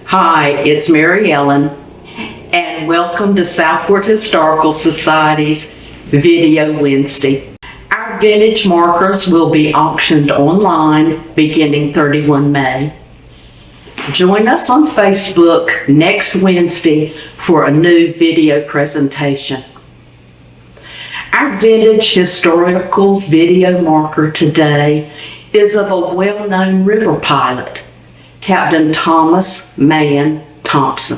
Hi, it's Mary Ellen, and welcome to Southport Historical Society's Video Wednesday. Our vintage markers will be auctioned online beginning 31 May. Join us on Facebook next Wednesday for a new video presentation. Our vintage historical video marker today is of a well-known river pilot, Captain Thomas Mann Thompson.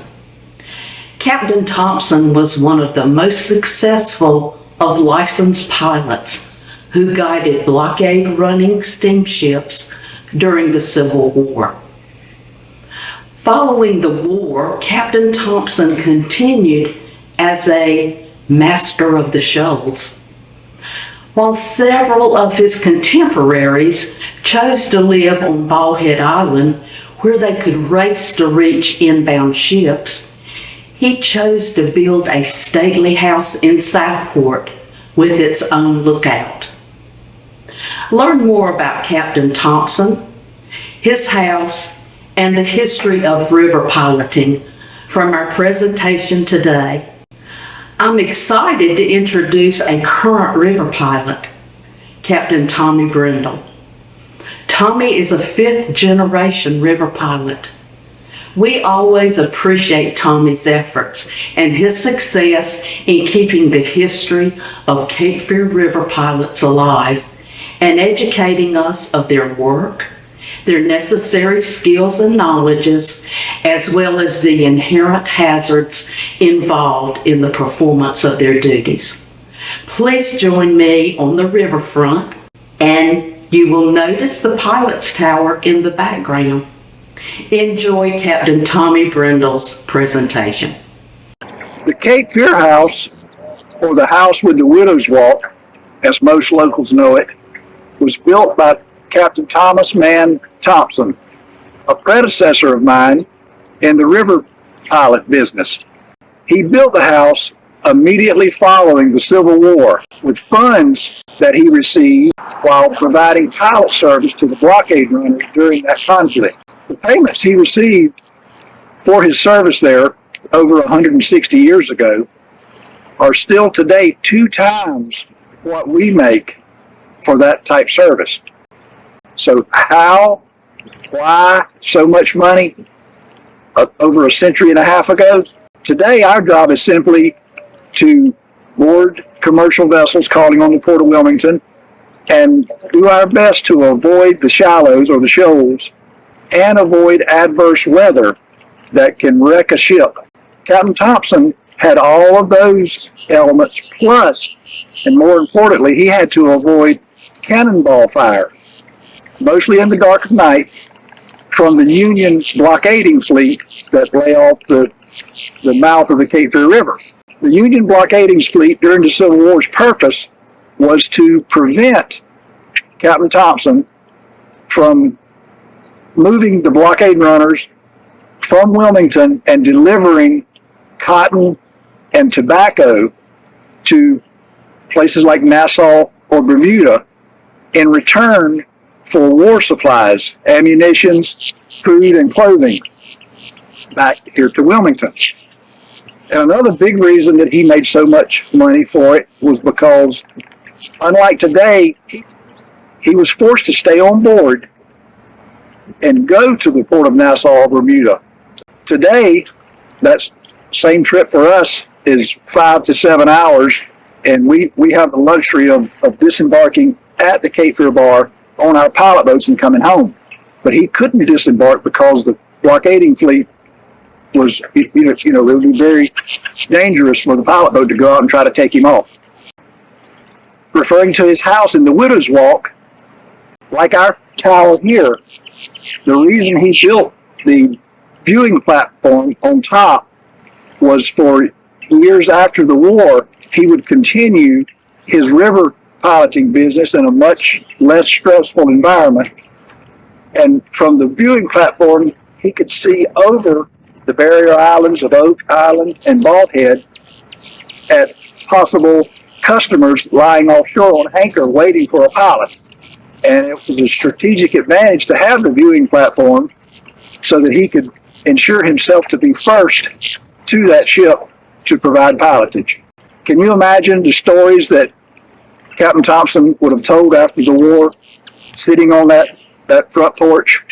Captain Thompson was one of the most successful of licensed pilots who guided blockade-running steamships during the Civil War. Following the war, Captain Thompson continued as a master of the shoals, while several of his contemporaries chose to live on Baldhead Island where they could race to reach inbound ships. He chose to build a stately house in Southport with its own lookout. Learn more about Captain Thompson, his house, and the history of river piloting from our presentation today. I'm excited to introduce a current river pilot, Captain Tommy Brendle. Tommy is a fifth-generation river pilot. We always appreciate Tommy's efforts and his success in keeping the history of Cape Fear river pilots alive and educating us of their work, their necessary skills and knowledges, as well as the inherent hazards involved in the performance of their duties. Please join me on the riverfront, and you will notice the pilot's tower in the background. Enjoy Captain Tommy Brendle's presentation. The Cape Fear House, or the House with the Widow's Walk, as most locals know it, was built by Captain Thomas Mann Thompson, a predecessor of mine in the river pilot business. He built the house immediately following the Civil War with funds that he received while providing pilot service to the blockade runners during that conflict. The payments he received for his service there over 160 years ago are still today 2 times what we make for that type service. So why so much money over a century and a half ago? Today our job is simply to board commercial vessels calling on the Port of Wilmington and do our best to avoid the shallows or the shoals and avoid adverse weather that can wreck a ship. Captain Thompson had all of those elements plus, and more importantly, he had to avoid cannonball fire, mostly in the dark of night, from the Union blockading fleet that lay off the mouth of the Cape Fear River. The Union blockading fleet during the Civil War's purpose was to prevent Captain Thompson from moving the blockade runners from Wilmington and delivering cotton and tobacco to places like Nassau or Bermuda in return for war supplies, ammunition, food, and clothing back here to Wilmington. And another big reason that he made so much money for it was because, unlike today, he was forced to stay on board and go to the port of Nassau or Bermuda. Today, that same trip for us is 5 to 7 hours, and we have the luxury of disembarking at the Cape Fear Bar on our pilot boats and coming home. But he couldn't disembark because the blockading fleet was, it would be very dangerous for the pilot boat to go out and try to take him off. Referring to his house in the Widow's Walk, like our tower here, the reason he built the viewing platform on top was for years after the war, he would continue his river piloting business in a much less stressful environment. And from the viewing platform, he could see over the barrier islands of Oak Island and Baldhead at possible customers lying offshore on anchor waiting for a pilot. And it was a strategic advantage to have the viewing platform so that he could ensure himself to be first to that ship to provide pilotage. Can you imagine the stories that Captain Thompson would have told after the war, sitting on that front porch?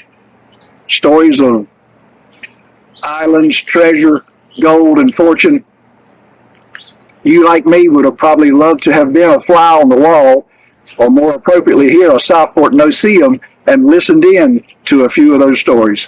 Stories of islands, treasure, gold, and fortune. You, like me, would have probably loved to have been a fly on the wall, or more appropriately here, a Southport no-see-em, and listened in to a few of those stories.